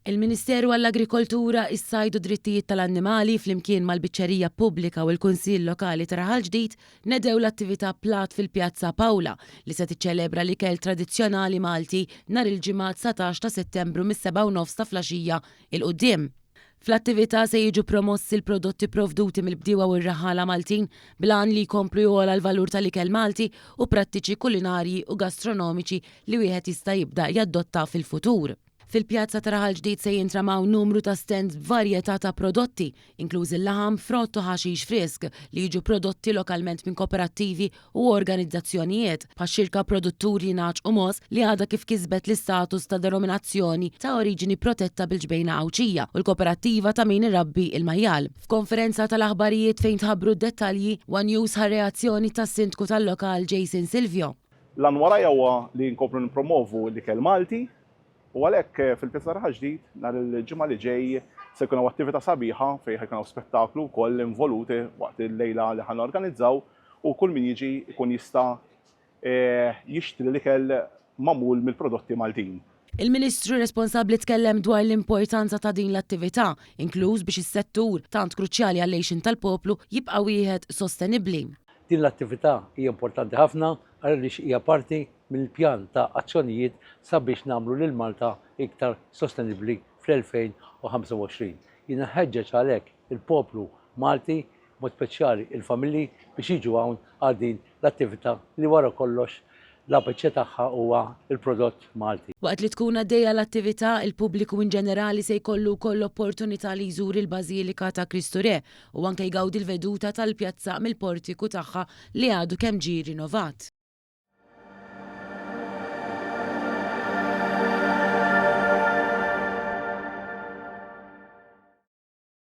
Il-Ministeru għall-Agrikoltura, is-Sajd u Drittijiet tal-Annimali flimkien mal-Biċċerija Pubblika u l-Kunsill Lokali ta' Raħal Ġdid nedew l-attività Plat fil-Pjazza Pawla li se tiċċelebra l-ikel tradizzjonali Malti nhar il-ġimgħa 19 ta' Settembru mis-7:30 ta' filgħaxija il-qudiem. Fl-attività se jiġu promossi l-prodotti provduti mill-bdiewa u r-raħala Maltin blan li jkomplu jogħla l-valur tal-ikel Malti u prattiċi kulinarji u gastronomiċi li wieħed jista' jibda jaddotta fil-futur. Fil-Pjazza ta' Raħal Ġdid se jintramaw numru ta' stands b'varjetà ta' prodotti, inklużi l-laħam, frott u ħaxix frisk li jiġu prodotti lokalment minn kooperattivi u organizzazzjonijiet bħax-xirka produtturi Naċ u Mos li għadha kif kisbet l-istatus ta' denominazzjoni ta' oriġini protetta bil-ġbejna Awċija u l-kooperattiva ta' min irabbi il-majjal. F'konferenza tal-aħbarijiet fejn tħabbru d-dettalji, One News ħar-reazzjoni tas-sindku tal-lokal Jason Silvio. Lan warajja huwa li nkomplu nippromovu l-ikel Malti. U għalhekk fil-Pjazza Raħal Ġdid nhar il-ġimgħa li ġej se jkun hawn attività sabiħa fejn ħajkun hawn spettaklu wkoll involuti waqt il-lejla li ħan organizzaw u kull min jiġi jkun jista' jixtri l-ikel magħmul mill-prodotti Maltin. Il-Ministru responsabbli tkellem dwar l-importanza ta' din l-attività, inkluż biex is-settur tant kruċjali għall-għejxin tal-poplu jibqa' wieħed sostenibbli. Din l-attività hija importanti ħafna għaliex hija parti mill-pjan ta' azzjonijiet sabiex nagħmlu lil Malta iktar sostenibbli fl-2025. Jiena ħeġġeġ għalhekk il-poplu Malti, mod speċjali il-familji biex jiġu hawn għal din l-attività li wara kollox l-apiċċja tagħha huwa il-prodott Malti. Waqt li tkun għaddejja l-attività, il-pubbliku in ġenerali se jkollu wkoll opportunità li jżur il-Bażilika ta' Kristu Re u anke jgawdi l-veduta tal-pjazza mill-portiku tagħha li għadu kemm ġie rinnovat.